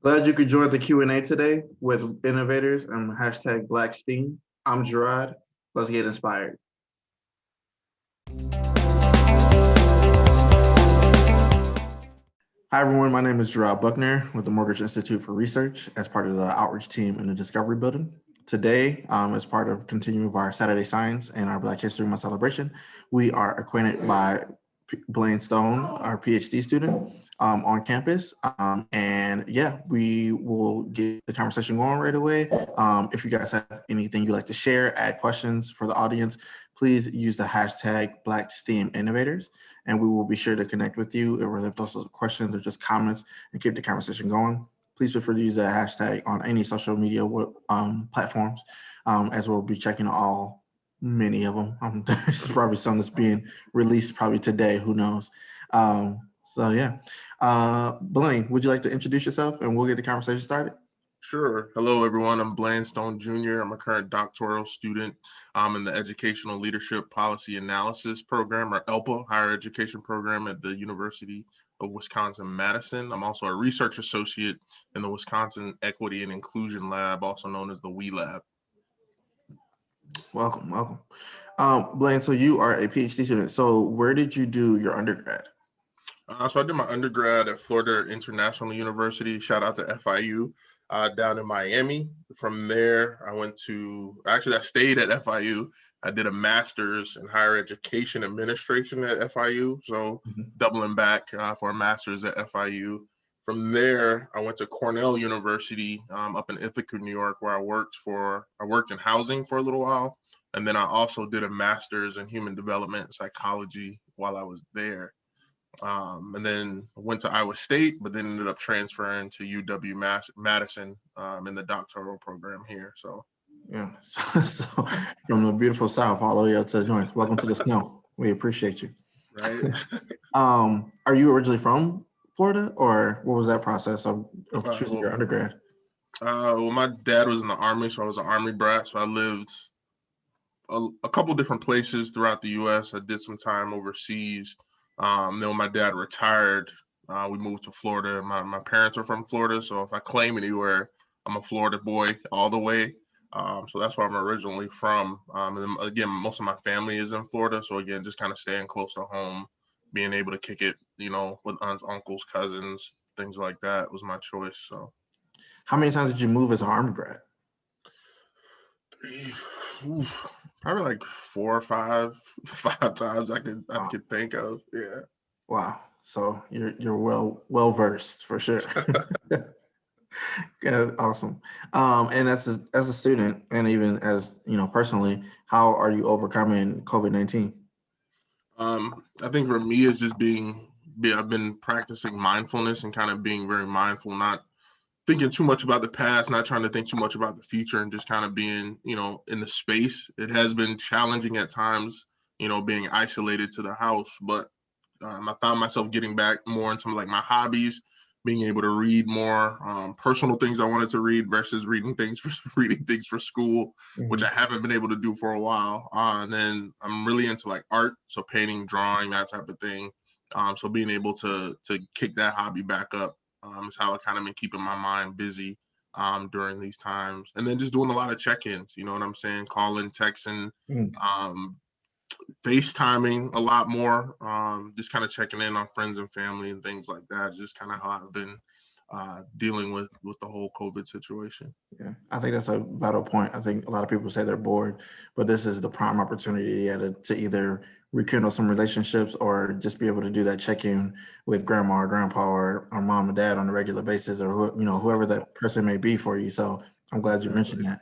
Glad you could join the Q&A today with Innovators and hashtag Black STEAM. I'm Gerard. Let's get inspired. Hi, everyone. My name is Gerard Buckner with the Mortgage Institute for Research as part of the outreach team in the Discovery Building. Today, as part of continuing with our Saturday Science and our Black History Month celebration, we are acquainted by Blayne Stone, our Ph.D. student on campus. And yeah, we will get the conversation going right away. If you guys have anything you'd like to share, add questions for the audience, please use the hashtag Black STEAM Innovators, and we will be sure to connect with you, whether those are questions or just comments, and keep the conversation going. Please feel free to use that hashtag on any social media platforms, as we'll be checking many of them. There's probably some that's being released probably today, who knows. So yeah, Blayne, would you like to introduce yourself and we'll get the conversation started? Sure. Hello, everyone. I'm Blayne Stone Jr. I'm a current doctoral student in the Educational Leadership Policy Analysis Program, or ELPA, Higher Education Program at the University of Wisconsin-Madison. I'm also a research associate in the Wisconsin Equity and Inclusion Lab, also known as the WE Lab. Welcome. Blayne, so you are a PhD student. So where did you do your undergrad? So I did my undergrad at Florida International University. Shout out to FIU. Down in Miami. From there, I stayed at FIU. I did a master's in higher education administration at FIU. So doubling back for a master's at FIU. From there, I went to Cornell University up in Ithaca, New York, where I worked in housing for a little while. And then I also did a master's in human development and psychology while I was there. And then went to Iowa State, but then ended up transferring to UW-Madison in the doctoral program here. So yeah, so from the beautiful South all the way up to the north. Welcome to the snow. We appreciate you. Right. Are you originally from Florida, or what was that process of choosing your undergrad? Well, my dad was in the Army, so I was an Army brat. So I lived a couple different places throughout the U.S. I did some time overseas. Then when my dad retired, we moved to Florida. My parents are from Florida, so if I claim anywhere, I'm a Florida boy all the way. So that's where I'm originally from. And then again, most of my family is in Florida. So again, just kind of staying close to home, being able to kick it, with aunts, uncles, cousins, things like that was my choice. So how many times did you move as an Army brat? Probably like 4 or 5 times I could think of. Yeah. Wow. So you're well versed for sure. Yeah, awesome. And as a student, and even as personally, how are you overcoming COVID-19? I think for me, it's just I've been practicing mindfulness and kind of being very mindful, not thinking too much about the past, not trying to think too much about the future, and just kind of being, in the space. It has been challenging at times, being isolated to the house, but I found myself getting back more into like my hobbies, being able to read more personal things I wanted to read versus reading things for school, which I haven't been able to do for a while. And then I'm really into like art, so painting, drawing, that type of thing. So being able to kick that hobby back up is how I kind of been keeping my mind busy during these times. And then just doing a lot of check-ins, you know what I'm saying? Calling, texting, FaceTiming a lot more, just kind of checking in on friends and family and things like that. Just kind of how I've been dealing with the whole COVID situation. Yeah, I think that's a vital point. I think a lot of people say they're bored, but this is the prime opportunity to either rekindle some relationships or just be able to do that check-in with grandma or grandpa or mom and dad on a regular basis, or whoever that person may be for you. So I'm glad you mentioned that.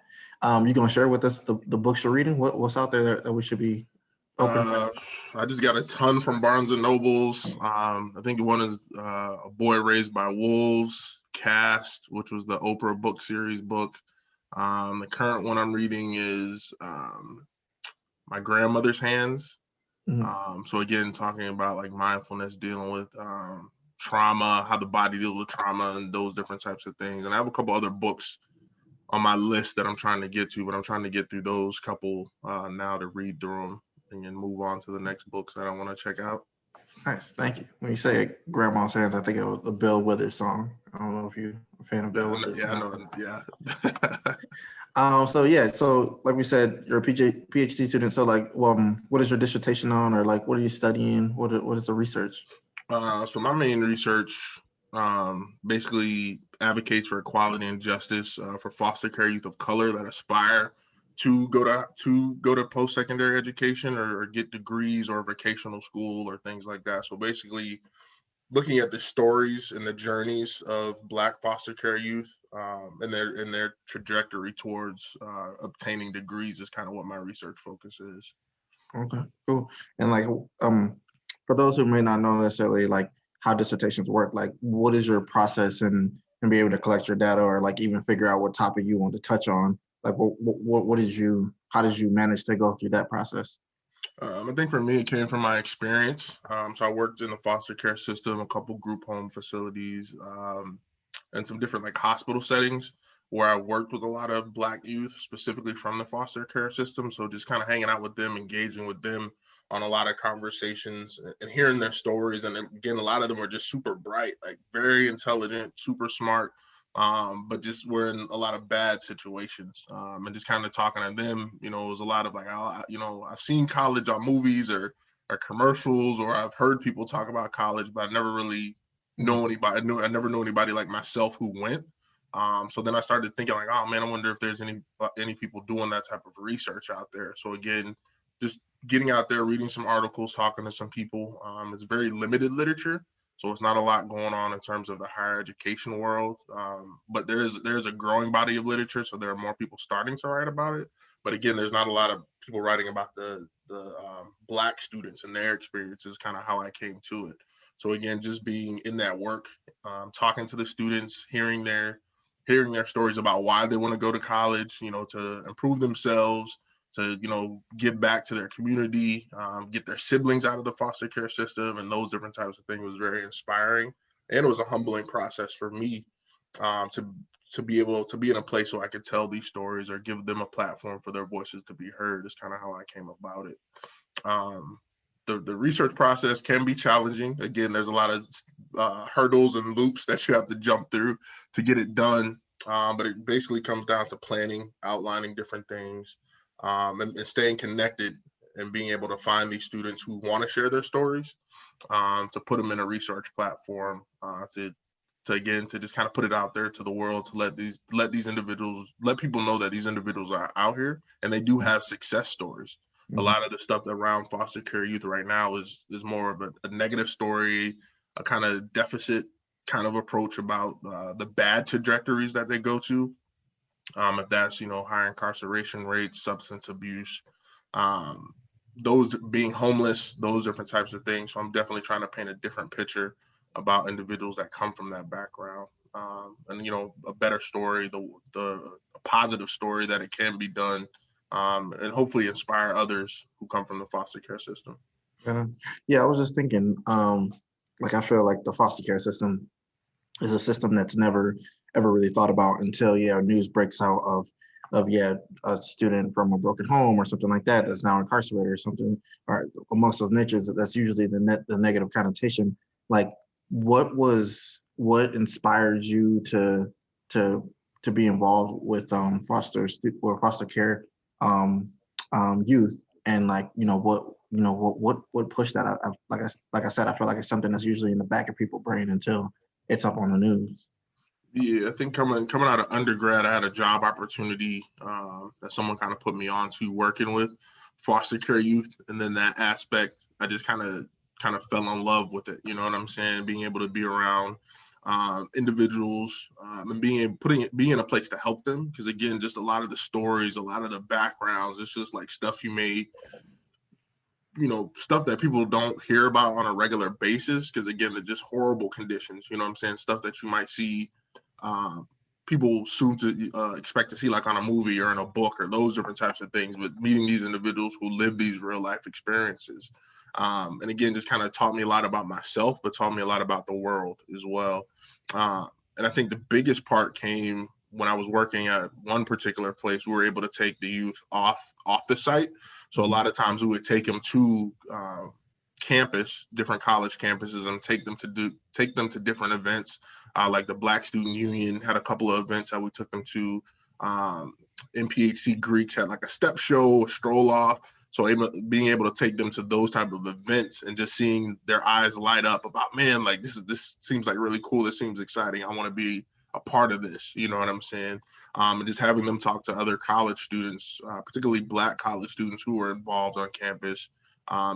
You gonna share with us the books you're reading? What's out there that we should be open? I just got a ton from Barnes and Nobles. I think one is A Boy Raised by Wolves, Cast, which was the Oprah book series book. The current one I'm reading is My Grandmother's Hands. So again, talking about like mindfulness, dealing with trauma, how the body deals with trauma and those different types of things. And I have a couple other books on my list that I'm trying to get to, but I'm trying to get through those couple now to read through them and then move on to the next books that I want to check out. Nice, thank you. When you say Grandma's Hands, I think of the Bill Withers song. I don't know if you're a fan of Yeah, Beowulf. yeah, I know. Yeah. So yeah, so like we said, you're a PhD student. So like, what is your dissertation on, or like, what are you studying? What is the research? So my main research basically advocates for equality and justice for foster care youth of color that aspire to go to post-secondary education or get degrees or vocational school or things like that. So basically, looking at the stories and the journeys of Black foster care youth and their trajectory towards obtaining degrees is kind of what my research focus is. Okay, cool. And like, for those who may not know necessarily like how dissertations work, like what is your process and be able to collect your data or like even figure out what topic you want to touch on? Like, how did you manage to go through that process? I think for me, it came from my experience. So I worked in the foster care system, a couple group home facilities, and some different like hospital settings where I worked with a lot of Black youth, specifically from the foster care system. So just kind of hanging out with them, engaging with them on a lot of conversations and hearing their stories. And again, a lot of them were just super bright, like very intelligent, super smart, but just were in a lot of bad situations. And just kind of talking to them, it was a lot of like, I've seen college on movies or commercials, or I've heard people talk about college, but I never really know anybody. I never knew anybody like myself who went. So then I started thinking like, oh man, I wonder if there's any people doing that type of research out there. So again, just getting out there, reading some articles, talking to some people. It's very limited literature, so it's not a lot going on in terms of the higher education world. But there's a growing body of literature, so there are more people starting to write about it. But again, there's not a lot of people writing about the Black students and their experiences. Kind of how I came to it. So again, just being in that work, talking to the students, hearing their stories about why they want to go to college, to improve themselves, to give back to their community, get their siblings out of the foster care system, and those different types of things was very inspiring, and it was a humbling process for me to be able to be in a place where I could tell these stories or give them a platform for their voices to be heard. Is kind of how I came about it. Um, the research process can be challenging. Again, there's a lot of hurdles and loops that you have to jump through to get it done. But it basically comes down to planning, outlining different things, and staying connected and being able to find these students who want to share their stories, to put them in a research platform, to just kind of put it out there to the world, to let people know that these individuals are out here and they do have success stories. A lot of the stuff around foster care youth right now is more of a negative story, a kind of deficit kind of approach about the bad trajectories that they go to. If that's higher incarceration rates, substance abuse, um, those being homeless, those different types of things. So I'm definitely trying to paint a different picture about individuals that come from that background, and a better story, the positive story that it can be done, and hopefully inspire others who come from the foster care system. Yeah, I was just thinking, like I feel like the foster care system is a system that's never ever really thought about until news breaks out of a student from a broken home or something like that that's now incarcerated or something, or amongst those niches. That's usually the negative connotation. Like, what inspired you to be involved with foster care youth, and like what pushed that? Like I said, I feel like it's something that's usually in the back of people's brain until it's up on the news. Yeah, I think coming out of undergrad, I had a job opportunity that someone kind of put me on to working with foster care youth, and then that aspect, I just kind of fell in love with it. You know what I'm saying? Being able to be around individuals, and being in a place to help them, because again, just a lot of the stories, a lot of the backgrounds, it's just like stuff you may stuff that people don't hear about on a regular basis, because again, they're just horrible conditions. You know what I'm saying? Stuff that you might see people soon to expect to see like on a movie or in a book or those different types of things, but meeting these individuals who live these real life experiences, and again, just kind of taught me a lot about myself, but taught me a lot about the world as well. And I think the biggest part came when I was working at one particular place. We were able to take the youth off the site, so a lot of times we would take them to campus, different college campuses, and take them to different events, like the Black Student Union had a couple of events that we took them to. MPHC Greeks had like a step show, a stroll off. So being able to take them to those type of events and just seeing their eyes light up about, man, like this seems like really cool. This seems exciting. I want to be a part of this. You know what I'm saying? And just having them talk to other college students, particularly Black college students who are involved on campus,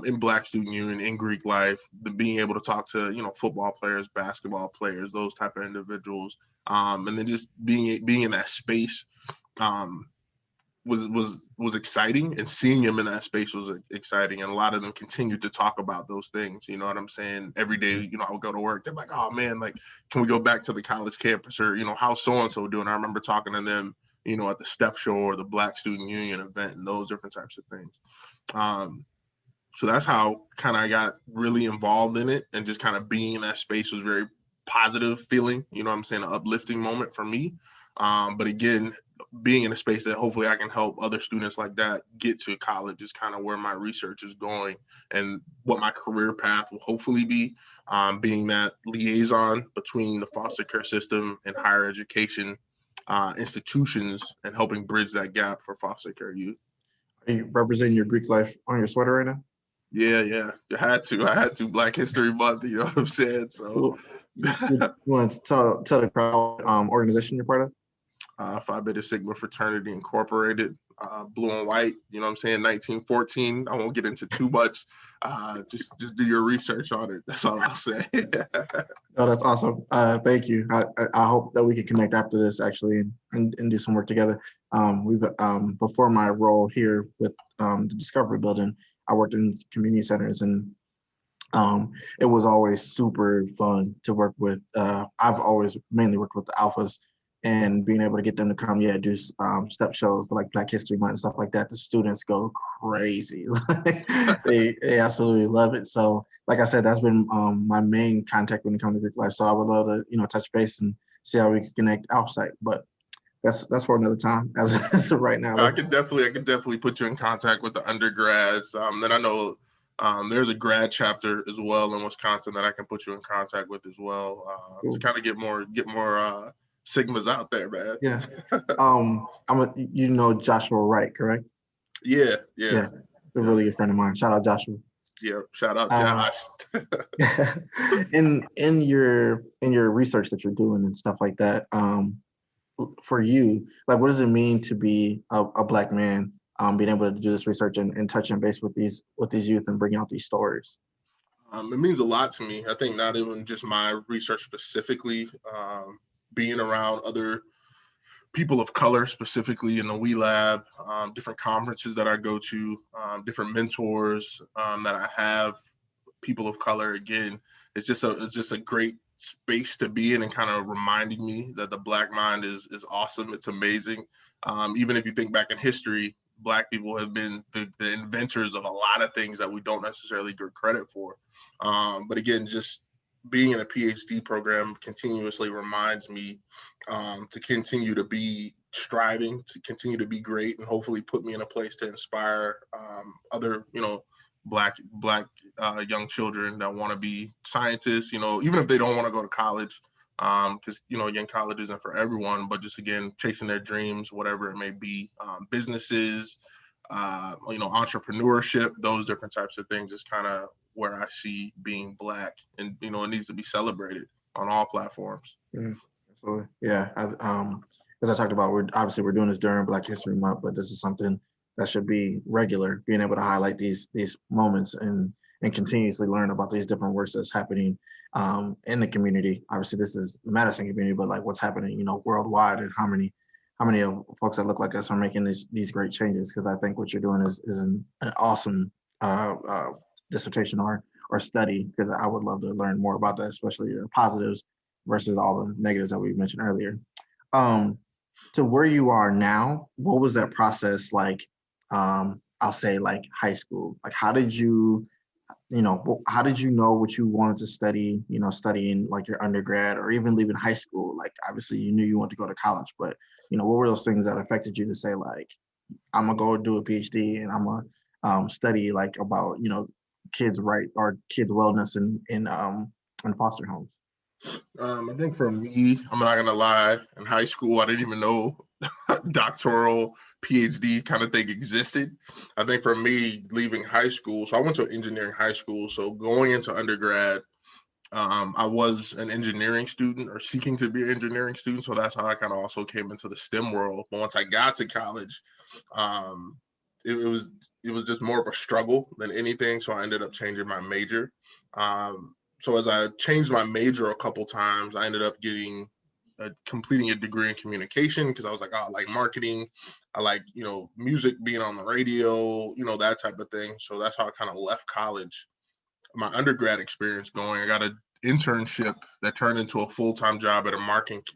in Black Student Union, in Greek life, being able to talk to, football players, basketball players, those type of individuals, and then just being in that space was exciting, and seeing them in that space was exciting. And a lot of them continued to talk about those things. You know what I'm saying? Every day, I would go to work. They're like, "Oh man, like, can we go back to the college campus?" Or, how's so-and-so doing? I remember talking to them, at the step show or the Black Student Union event and those different types of things. So that's how kind of I got really involved in it, and just kind of being in that space was very positive feeling, what I'm saying, an uplifting moment for me. But again, being in a space that hopefully I can help other students like that get to college is kind of where my research is going, and what my career path will hopefully be, being that liaison between the foster care system and higher education institutions, and helping bridge that gap for foster care youth. Are you representing your Greek life on your sweater right now? Yeah. I had to. Black History Month, you know what I'm saying? So Cool. You want to tell the crowd organization you're part of? Phi Beta Sigma Fraternity Incorporated, blue and white, you know what I'm saying, 1914. I won't get into too much. Just do your research on it. That's all I'll say. Oh, that's awesome. Thank you. I hope that we can connect after this actually, and do some work together. We've before my role here with the Discovery Building, I worked in community centers, and it was always super fun to work with. I've always mainly worked with the alphas, and being able to get them to come, do step shows like Black History Month and stuff like that. The students go crazy. they absolutely love it. So, like I said, that's been my main contact when it comes to Greek life. So I would love to, touch base and see how we can connect outside. But that's for another time. As of right now, I could definitely put you in contact with the undergrads. Then I know there's a grad chapter as well in Wisconsin that I can put you in contact with as well, cool. to kind of get more Sigmas out there, man. Yeah. Joshua Wright, correct? Yeah. A really good friend of mine. Shout out Joshua. Yeah, shout out Josh. in your research that you're doing and stuff like that, for you, like, what does it mean to be a Black man, being able to do this research and touching base with these youth and bringing out these stories? It means a lot to me. I think not even just my research specifically, being around other people of color, specifically in the We Lab, different conferences that I go to, different mentors that I have, people of color. Again, it's just a great space to be in, and kind of reminding me that the Black mind is awesome. It's amazing. Even if you think back in history, Black people have been the inventors of a lot of things that we don't necessarily get credit for. But again, just being in a PhD program continuously reminds me to continue to be striving, to continue to be great, and hopefully put me in a place to inspire other, Black young children that want to be scientists, even if they don't want to go to college, because, again, college isn't for everyone, but just, again, chasing their dreams, whatever it may be, businesses, entrepreneurship, those different types of things is kind of where I see being Black, and, it needs to be celebrated on all platforms. Absolutely. Yeah. As I talked about, we're doing this during Black History Month, but this is something that should be regular, being able to highlight these moments and continuously learn about these different works that's happening in the community. Obviously, this is the Madison community, but like what's happening, worldwide, and how many of folks that look like us are making these great changes. Because I think what you're doing is an awesome dissertation or study, because I would love to learn more about that, especially the positives versus all the negatives that we mentioned earlier. To where you are now, what was that process like? I'll say like high school. Like, how did you know what you wanted to study, studying like your undergrad or even leaving high school? Like, obviously you knew you wanted to go to college, but, what were those things that affected you to say, like, I'm gonna go do a PhD and I'm gonna study like about, kids' right or kids' wellness in foster homes? I think for me, I'm not gonna lie, in high school, I didn't even know doctoral PhD kind of thing existed. I think for me, leaving high school, so I went to engineering high school. So going into undergrad, I was an engineering student or seeking to be an engineering student. So that's how I kind of also came into the STEM world. But once I got to college, um, it was just more of a struggle than anything. So I ended up changing my major. So as I changed my major a couple times, I ended up completing a degree in communication because I was like, oh, I like marketing. I like, music, being on the radio, that type of thing. So that's how I kind of left college, my undergrad experience going. I got an internship that turned into a full-time job at a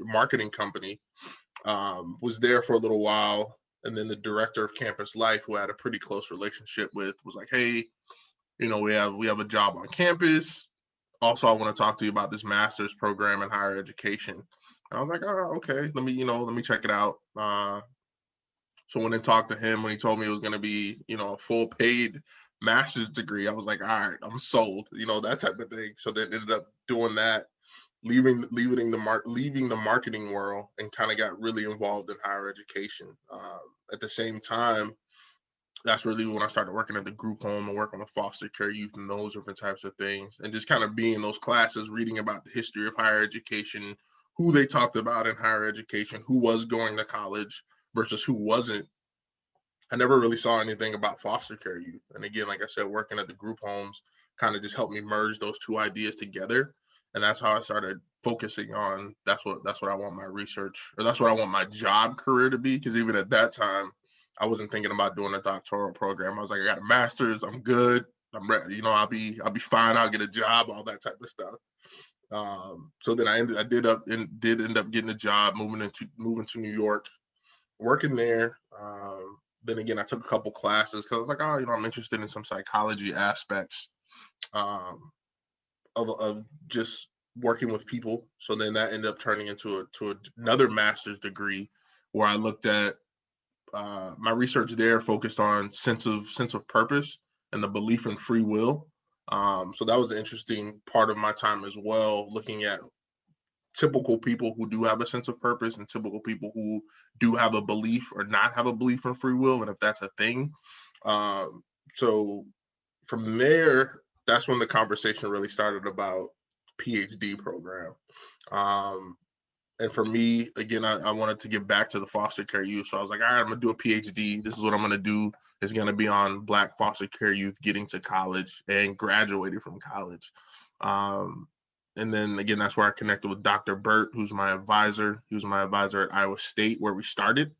marketing company. Was there for a little while. And then the director of campus life, who I had a pretty close relationship with, was like, hey, we have a job on campus. Also, I want to talk to you about this master's program in higher education. And I was like, oh, okay, let me check it out. So when I talked to him, when he told me it was going to be, a full paid master's degree, I was like, all right, I'm sold, that type of thing. So then ended up doing that, leaving the marketing world, and kind of got really involved in higher education. At the same time, that's really when I started working at the group home and working with foster care youth and those different types of things, and just kind of being in those classes, reading about the history of higher education, who they talked about in higher education, who was going to college versus who wasn't. I never really saw anything about foster care youth. And again, like I said, working at the group homes kind of just helped me merge those two ideas together. And that's how I started focusing on that's what I want my research, or that's what I want my job career to be. Because even at that time, I wasn't thinking about doing a doctoral program. I was like, I got a master's, I'm good, I'm ready. I'll be fine. I'll get a job, all that type of stuff. So then I did end up getting a job, moving to New York, working there. Then again, I took a couple classes because I was like, oh, I'm interested in some psychology aspects um, of just working with people. So then that ended up turning into another master's degree, where I looked at my research there focused on sense of purpose and the belief in free will. So that was an interesting part of my time as well, looking at typical people who do have a sense of purpose and typical people who do have a belief or not have a belief in free will, and if that's a thing. So from there, that's when the conversation really started about PhD program. Um, and for me, again, I wanted to give back to the foster care youth. So I was like, all right, I'm gonna do a PhD. This is what I'm gonna do. It's gonna be on Black foster care youth getting to college and graduating from college. And then again, that's where I connected with Dr. Burt, who's my advisor. He was my advisor at Iowa State, where we started.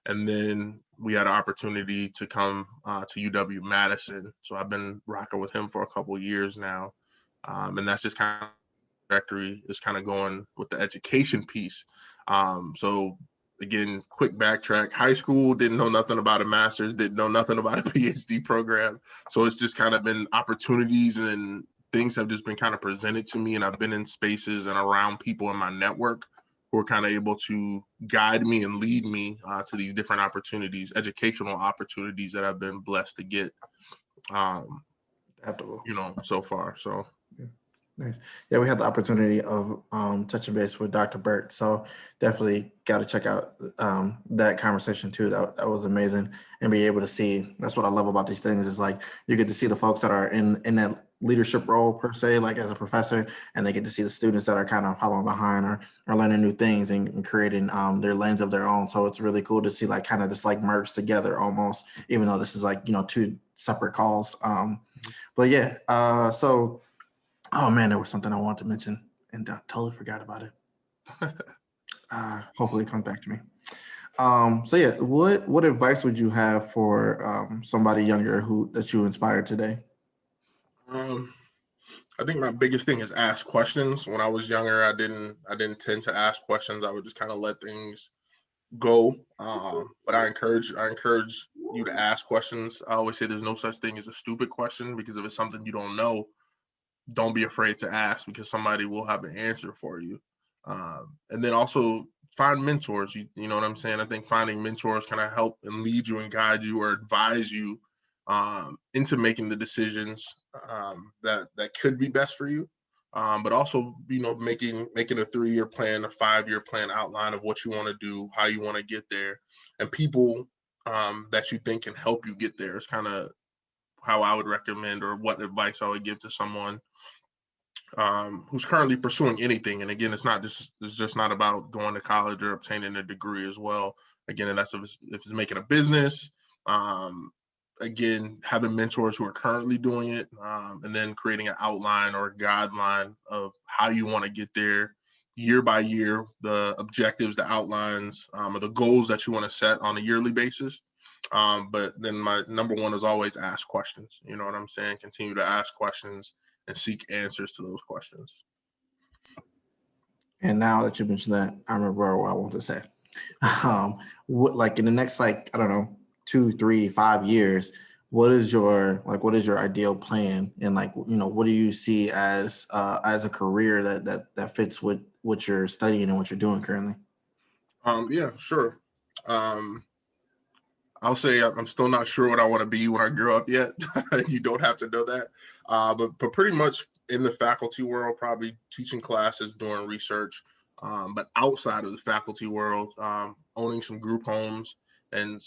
And then we had an opportunity to come to UW-Madison. So I've been rocking with him for a couple of years now. And that's just kind of trajectory is kind of going with the education piece. So again, quick backtrack. High school, didn't know nothing about a master's, didn't know nothing about a PhD program. So it's just kind of been opportunities and things have just been kind of presented to me, and I've been in spaces and around people in my network who are kind of able to guide me and lead me to these different opportunities, educational opportunities that I've been blessed to get, so far. So. Nice. Yeah, we had the opportunity of touching base with Dr. Burt. So definitely got to check out that conversation too. That was amazing. And be able to see, that's what I love about these things, is like you get to see the folks that are in that leadership role per se, like as a professor, and they get to see the students that are kind of following behind or learning new things and creating their lanes of their own. So it's really cool to see like kind of just like merge together almost, even though this is like, two separate calls. But yeah, so oh man, there was something I wanted to mention and totally forgot about it. Hopefully it comes back to me. So yeah, what advice would you have for somebody younger that you inspired today? I think my biggest thing is ask questions. When I was younger, I didn't tend to ask questions. I would just kind of let things go. But I encourage you to ask questions. I always say there's no such thing as a stupid question, because if it's something you don't know, don't be afraid to ask, because somebody will have an answer for you. And then also find mentors. You know what I'm saying? I think finding mentors kind of help and lead you and guide you or advise you into making the decisions that could be best for you. but also, making a 3-year plan, a 5-year plan outline of what you want to do, how you want to get there, and people that you think can help you get there is kind of how I would recommend, or what advice I would give to someone who's currently pursuing anything. And again, it's just not about going to college or obtaining a degree as well. Again, and that's if it's making a business, again, having mentors who are currently doing it, and then creating an outline or a guideline of how you want to get there year by year, the objectives, the outlines, or the goals that you want to set on a yearly basis. But then my number one is always ask questions. You know what I'm saying? Continue to ask questions and seek answers to those questions. And now that you mentioned that, I remember what I want to say. What, like in the next, like, I don't know, 2, 3, 5 years, what is your ideal plan? And like, what do you see as a career that fits with what you're studying and what you're doing currently? Yeah, sure. I'll say I'm still not sure what I want to be when I grow up yet. You don't have to know that. But pretty much in the faculty world, probably teaching classes, doing research. But outside of the faculty world, owning some group homes, and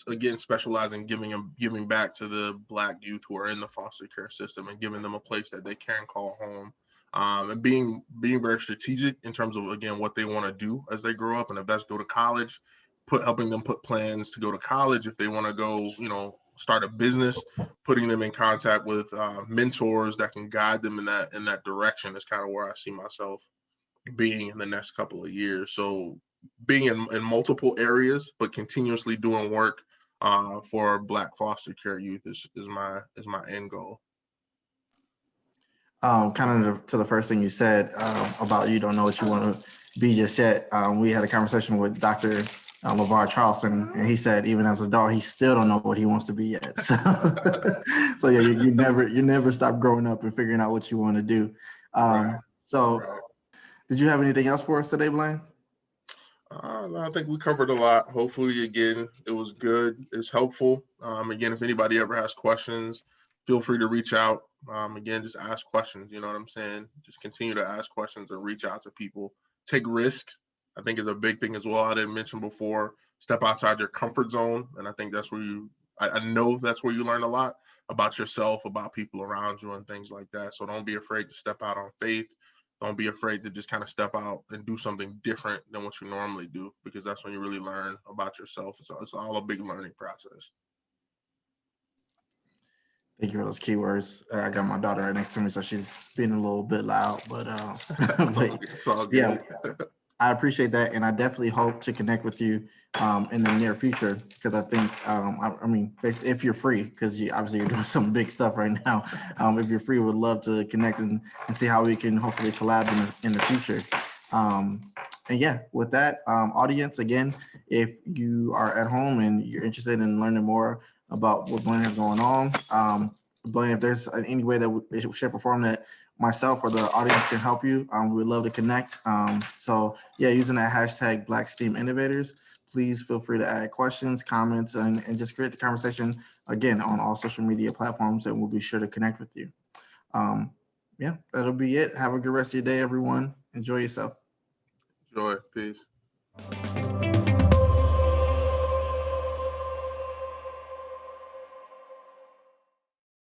again, specializing giving back to the Black youth who are in the foster care system, and giving them a place that they can call home. And being very strategic in terms of, again, what they want to do as they grow up. And if that's go to college, helping them put plans to go to college. If they want to go, start a business, putting them in contact with mentors that can guide them in that direction is kind of where I see myself being in the next couple of years. So being in multiple areas, but continuously doing work for Black foster care youth is my end goal. Kind of to the first thing you said about you don't know what you want to be just yet. We had a conversation with Dr. LeVar Charleston, and he said even as a dog, he still don't know what he wants to be yet. So yeah, you never stop growing up and figuring out what you want to do. Right. Did you have anything else for us today, Blayne? No, I think we covered a lot. Hopefully, again, it was good. It's helpful. Again, if anybody ever has questions, feel free to reach out. Again, just ask questions. You know what I'm saying? Just continue to ask questions and reach out to people. Take risk, I think, is a big thing as well. I didn't mention before. Step outside your comfort zone. And I think that's where I know that's where you learn a lot about yourself, about people around you, and things like that. So don't be afraid to step out on faith. Don't be afraid to just kind of step out and do something different than what you normally do, because that's when you really learn about yourself. So it's all a big learning process. Thank you for those keywords. I got my daughter right next to me, so she's being a little bit loud, but it's all good. Yeah, I appreciate that, and I definitely hope to connect with you in the near future, because I think, I mean, if you're free, because obviously you're doing some big stuff right now. If you're free, would love to connect and see how we can hopefully collab in the future. And yeah, with that, audience, again, if you are at home and you're interested in learning more about what Blayne has going on, Blayne, if there's any way that shape or form that myself or the audience can help you, we'd love to connect. So yeah, using that hashtag Black STEAM Innovators, please feel free to add questions, comments, and just create the conversation again on all social media platforms, and we'll be sure to connect with you. Yeah, that'll be it. Have a good rest of your day, everyone. Enjoy yourself. Enjoy. Peace.